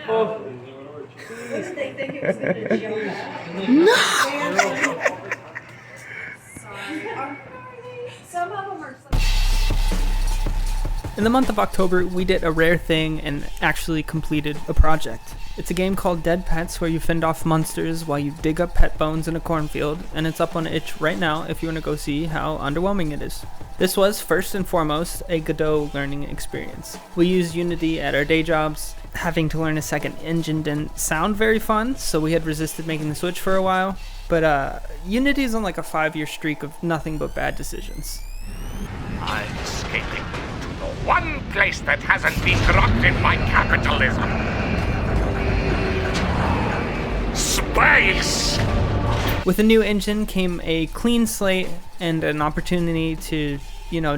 Oh. They think it was going to jump out. No! Sorry. Some of them are so... In the month of October, we did a rare thing and actually completed a project. It's a game called Dead Pets where you fend off monsters while you dig up pet bones in a cornfield, and it's up on itch right now if you want to go see how underwhelming it is. This was, first and foremost, a Godot learning experience. We used Unity at our day jobs. Having to learn a second engine didn't sound very fun, so we had resisted making the switch for a while. But Unity is on like a 5-year streak of nothing but bad decisions. I'm escaping to the one place that hasn't been corrupted by capitalism. Space! With a new engine came a clean slate and an opportunity to,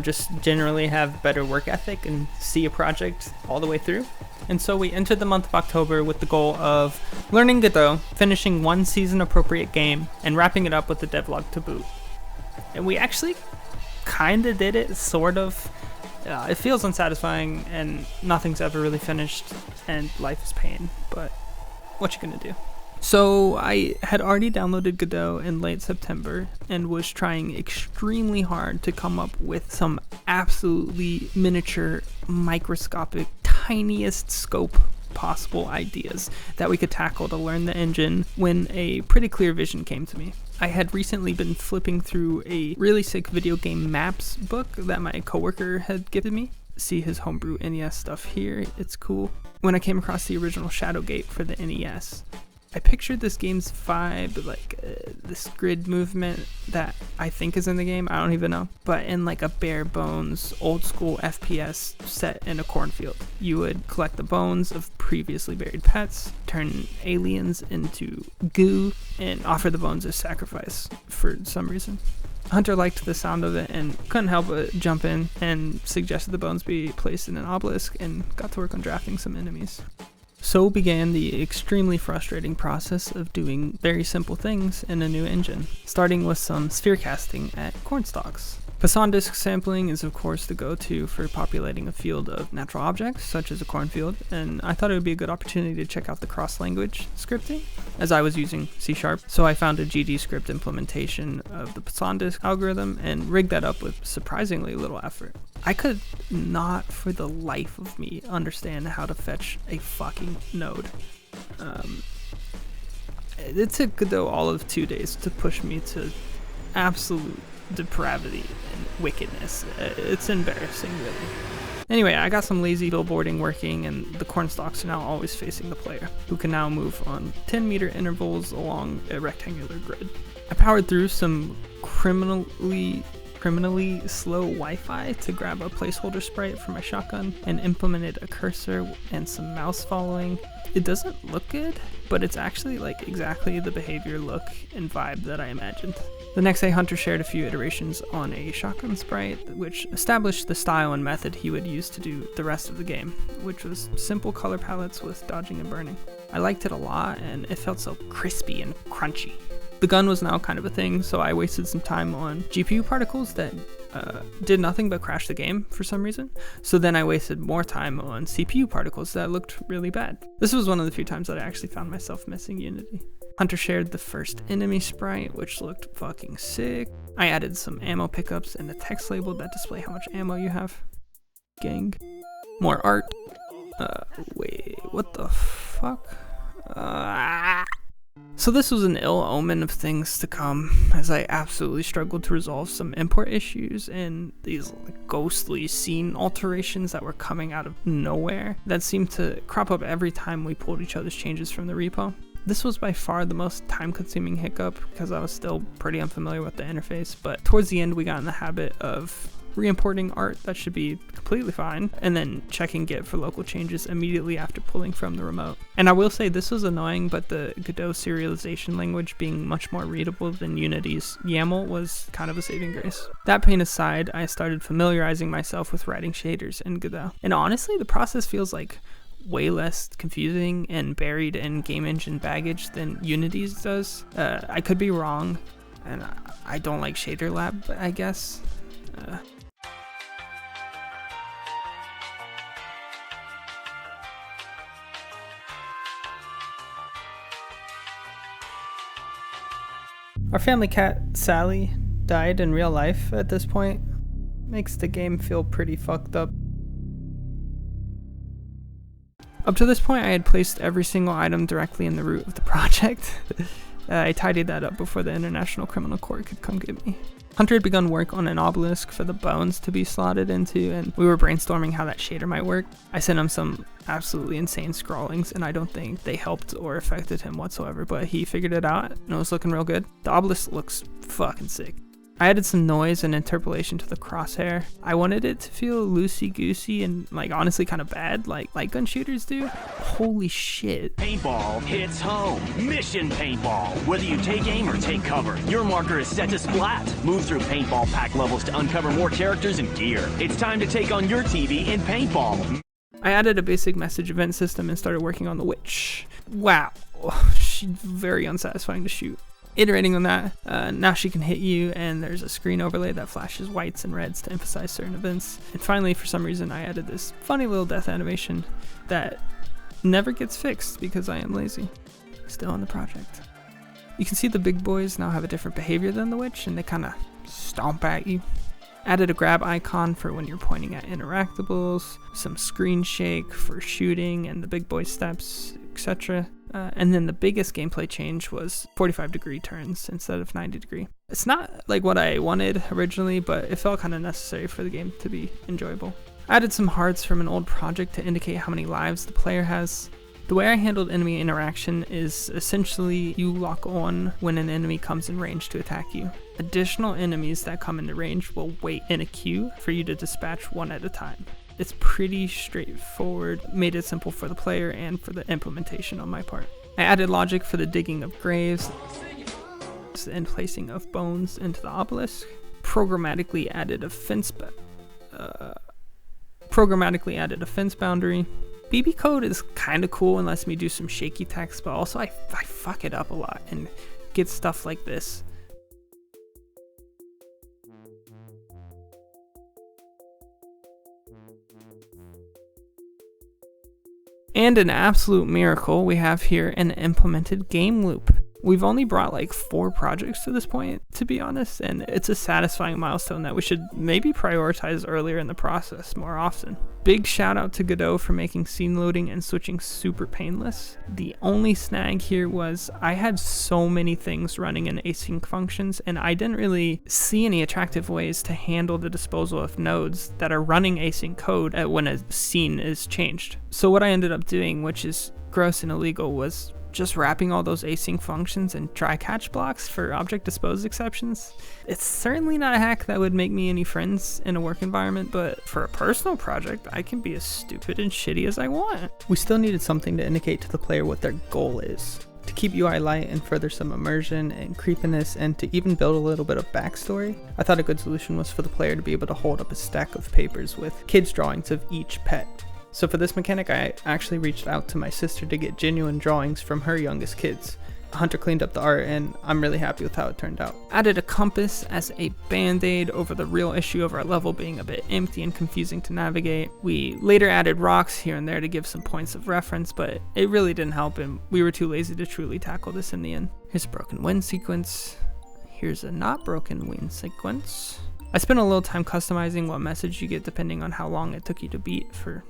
just generally have better work ethic and see a project all the way through. And so we entered the month of October with the goal of learning Godot, finishing one season appropriate game, and wrapping it up with the devlog to boot. And we actually kinda did it, sort of. It feels unsatisfying and nothing's ever really finished and life is pain, but what you gonna do? So I had already downloaded Godot in late September and was trying extremely hard to come up with some absolutely miniature, microscopic, tiniest scope possible ideas that we could tackle to learn the engine when a pretty clear vision came to me. I had recently been flipping through a really sick video game maps book that my coworker had given me. See his homebrew NES stuff here, it's cool. When I came across the original Shadowgate for the NES, I pictured this game's vibe, like this grid movement that I think is in the game, I don't even know, but in like a bare bones, old school FPS set in a cornfield. You would collect the bones of previously buried pets, turn aliens into goo, and offer the bones as sacrifice for some reason. Hunter liked the sound of it and couldn't help but jump in and suggested the bones be placed in an obelisk and got to work on drafting some enemies. So began the extremely frustrating process of doing very simple things in a new engine, starting with some sphere casting at cornstalks. Poisson disk sampling is of course the go-to for populating a field of natural objects, such as a cornfield, and I thought it would be a good opportunity to check out the cross-language scripting, as I was using C#, so I found a GD script implementation of the Poisson disk algorithm and rigged that up with surprisingly little effort. I could not for the life of me understand how to fetch a fucking node. It took Godot all of 2 days to push me to absolute depravity and wickedness. It's embarrassing, really. Anyway, I got some lazy billboarding working, and the cornstalks are now always facing the player, who can now move on 10-meter intervals along a rectangular grid. I powered through some criminally slow Wi-Fi to grab a placeholder sprite for my shotgun and implemented a cursor and some mouse following. It doesn't look good, but it's actually like exactly the behavior, look, and vibe that I imagined. The next day, Hunter shared a few iterations on a shotgun sprite, which established the style and method he would use to do the rest of the game, which was simple color palettes with dodging and burning. I liked it a lot, and it felt so crispy and crunchy. The gun was now kind of a thing, so I wasted some time on GPU particles that did nothing but crash the game for some reason. So then I wasted more time on CPU particles that looked really bad. This was one of the few times that I actually found myself missing Unity. Hunter shared the first enemy sprite, which looked fucking sick. I added some ammo pickups and a text label that display how much ammo you have. Gang. More art. Wait, what the fuck? So this was an ill omen of things to come, as I absolutely struggled to resolve some import issues and these ghostly scene alterations that were coming out of nowhere that seemed to crop up every time we pulled each other's changes from the repo. This was by far the most time-consuming hiccup because I was still pretty unfamiliar with the interface, but towards the end we got in the habit of re-importing art that should be completely fine, and then checking Git for local changes immediately after pulling from the remote. And I will say this was annoying, but the Godot serialization language being much more readable than Unity's YAML was kind of a saving grace. That pain aside, I started familiarizing myself with writing shaders in Godot. And honestly, the process feels like way less confusing and buried in game engine baggage than Unity's does. I could be wrong, and I don't like Shader Lab, I guess. Our family cat, Sally, died in real life at this point. Makes the game feel pretty fucked up. Up to this point, I had placed every single item directly in the root of the project. I tidied that up before the International Criminal Court could come get me. Hunter had begun work on an obelisk for the bones to be slotted into, and we were brainstorming how that shader might work. I sent him some absolutely insane scrawlings, and I don't think they helped or affected him whatsoever, but he figured it out, and it was looking real good. The obelisk looks fucking sick. I added some noise and interpolation to the crosshair. I wanted it to feel loosey-goosey and like honestly kind of bad, like gun shooters do. Holy shit. Paintball hits home. Mission paintball. Whether you take aim or take cover, your marker is set to splat. Move through paintball pack levels to uncover more characters and gear. It's time to take on your TV in paintball. I added a basic message event system and started working on the witch. Wow, she's very unsatisfying to shoot. Iterating on that, now she can hit you, and there's a screen overlay that flashes whites and reds to emphasize certain events. And finally, for some reason, I added this funny little death animation that never gets fixed because I am lazy. Still in the project. You can see the big boys now have a different behavior than the witch, and they kind of stomp at you. Added a grab icon for when you're pointing at interactables, some screen shake for shooting and the big boy steps, etc. And then the biggest gameplay change was 45-degree turns instead of 90-degree. It's not like what I wanted originally, but it felt kind of necessary for the game to be enjoyable. I added some hearts from an old project to indicate how many lives the player has. The way I handled enemy interaction is essentially you lock on when an enemy comes in range to attack you. Additional enemies that come into range will wait in a queue for you to dispatch one at a time. It's pretty straightforward, made it simple for the player and for the implementation on my part. I added logic for the digging of graves and placing of bones into the obelisk. Programmatically added a fence boundary. BB code is kind of cool and lets me do some shaky text, but also I fuck it up a lot and get stuff like this. And an absolute miracle, we have here an implemented game loop. We've only brought like 4 projects to this point, to be honest, and it's a satisfying milestone that we should maybe prioritize earlier in the process more often. Big shout out to Godot for making scene loading and switching super painless. The only snag here was I had so many things running in async functions, and I didn't really see any attractive ways to handle the disposal of nodes that are running async code when a scene is changed. So what I ended up doing, which is gross and illegal, was just wrapping all those async functions in try catch blocks for object dispose exceptions. It's certainly not a hack that would make me any friends in a work environment, but for a personal project, I can be as stupid and shitty as I want. We still needed something to indicate to the player what their goal is. To keep UI light and further some immersion and creepiness, and to even build a little bit of backstory, I thought a good solution was for the player to be able to hold up a stack of papers with kids' drawings of each pet. So for this mechanic, I actually reached out to my sister to get genuine drawings from her youngest kids. Hunter cleaned up the art, and I'm really happy with how it turned out. Added a compass as a band-aid over the real issue of our level being a bit empty and confusing to navigate. We later added rocks here and there to give some points of reference, but it really didn't help, and we were too lazy to truly tackle this in the end. Here's a broken wind sequence. Here's a not broken wind sequence. I spent a little time customizing what message you get depending on how long it took you to beat for,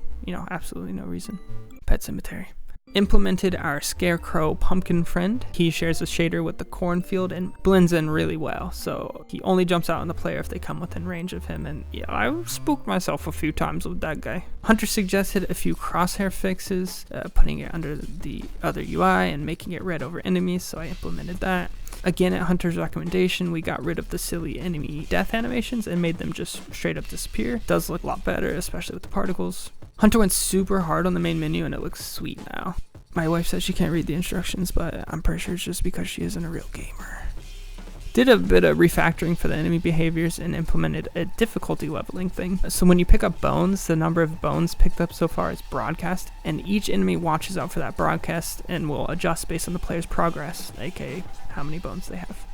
absolutely no reason. Pet cemetery. Implemented our scarecrow pumpkin friend. He shares a shader with the cornfield and blends in really well, so he only jumps out on the player if they come within range of him, and yeah, I spooked myself a few times with that guy. Hunter suggested a few crosshair fixes, putting it under the other UI and making it red over enemies, so I implemented that. Again, at Hunter's recommendation, we got rid of the silly enemy death animations and made them just straight up disappear. Does look a lot better, especially with the particles. Hunter went super hard on the main menu and it looks sweet now. My wife says she can't read the instructions, but I'm pretty sure it's just because she isn't a real gamer. Did a bit of refactoring for the enemy behaviors and implemented a difficulty leveling thing. So when you pick up bones, the number of bones picked up so far is broadcast, and each enemy watches out for that broadcast and will adjust based on the player's progress, aka how many bones they have.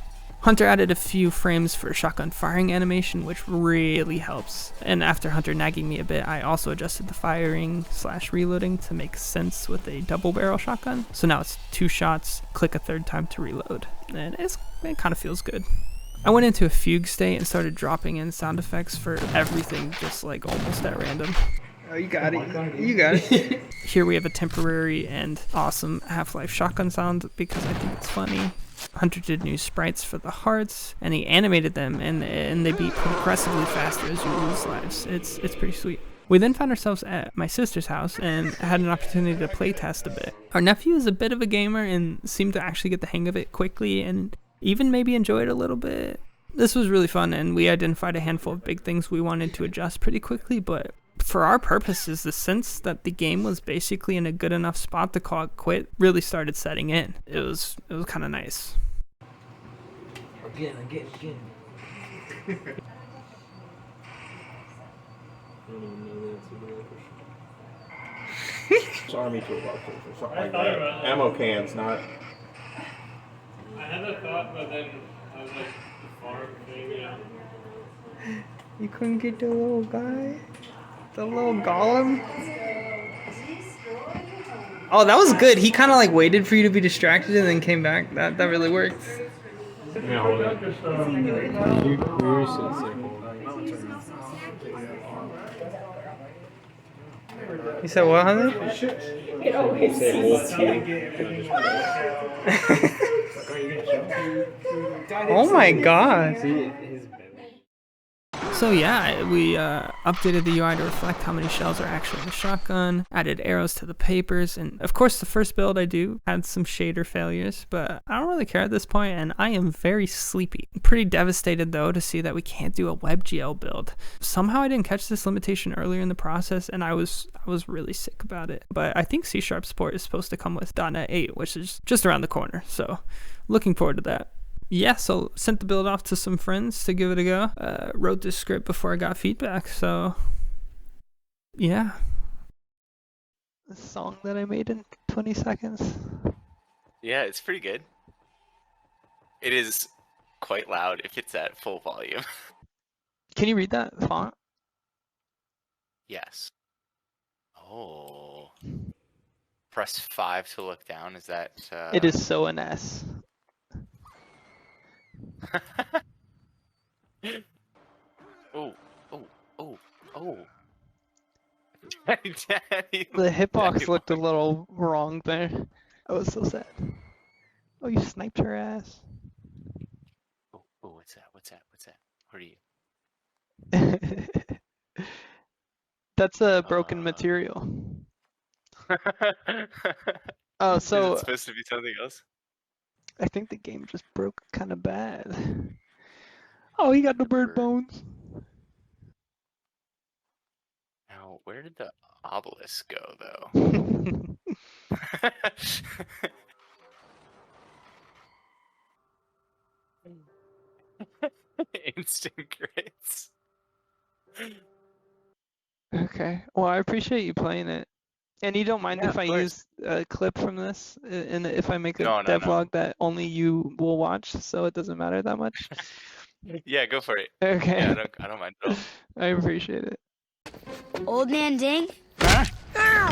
Hunter added a few frames for shotgun firing animation, which really helps. And after Hunter nagging me a bit, I also adjusted the firing / reloading to make sense with a double barrel shotgun. So now it's 2 shots, click a 3rd time to reload. And it kind of feels good. I went into a fugue state and started dropping in sound effects for everything, just like almost at random. Oh, you got it. You got it. Here we have a temporary and awesome Half-Life shotgun sound because I think it's funny. Hunter did new sprites for the hearts, and he animated them, and they beat progressively faster as you lose lives. It's pretty sweet. We then found ourselves at my sister's house and had an opportunity to play test a bit. Our nephew is a bit of a gamer and seemed to actually get the hang of it quickly and even maybe enjoy it a little bit. This was really fun, and we identified a handful of big things we wanted to adjust pretty quickly, but for our purposes, the sense that the game was basically in a good enough spot to call it quit really started setting in. It was kind of nice. Again. It's army toolboxes or something like that. Ammo cans, not. I had a thought, but then I was like, the farm thing, yeah. You couldn't get the little guy? The little golem? Oh, that was good. He kind of like waited for you to be distracted and then came back. That really worked. Yeah, hold it. You said what, honey? Oh my god. So yeah, we updated the UI to reflect how many shells are actually in the shotgun, added arrows to the papers, and of course the first build I do had some shader failures, but I don't really care at this point, and I am very sleepy. I'm pretty devastated though to see that we can't do a WebGL build. Somehow I didn't catch this limitation earlier in the process, and I was really sick about it. But I think C# support is supposed to come with .NET 8, which is just around the corner, so looking forward to that. Yeah, so sent the build off to some friends to give it a go. Wrote this script before I got feedback, so yeah. The song that I made in 20 seconds. Yeah, it's pretty good. It is quite loud if it's at full volume. Can you read that font? Yes. Oh. Press 5 to look down, is that... It is so an S. Oh. The hitbox looked a little wrong there. I was so sad. Oh, you sniped her ass. Oh, what's that? What are you? That's a broken material. Oh, so is it supposed to be something else? I think the game just broke kind of bad. Oh, he got the bird bones. Now, where did the obelisk go, though? Instant crits. Okay. Well, I appreciate you playing it. And you don't mind Yeah, if I of course. use a clip from this, and if I make a No. devlog that only you will watch, so it doesn't matter that much? Yeah, go for it. Okay. Yeah, I don't mind at all. I appreciate it. Old man Ding? Ow!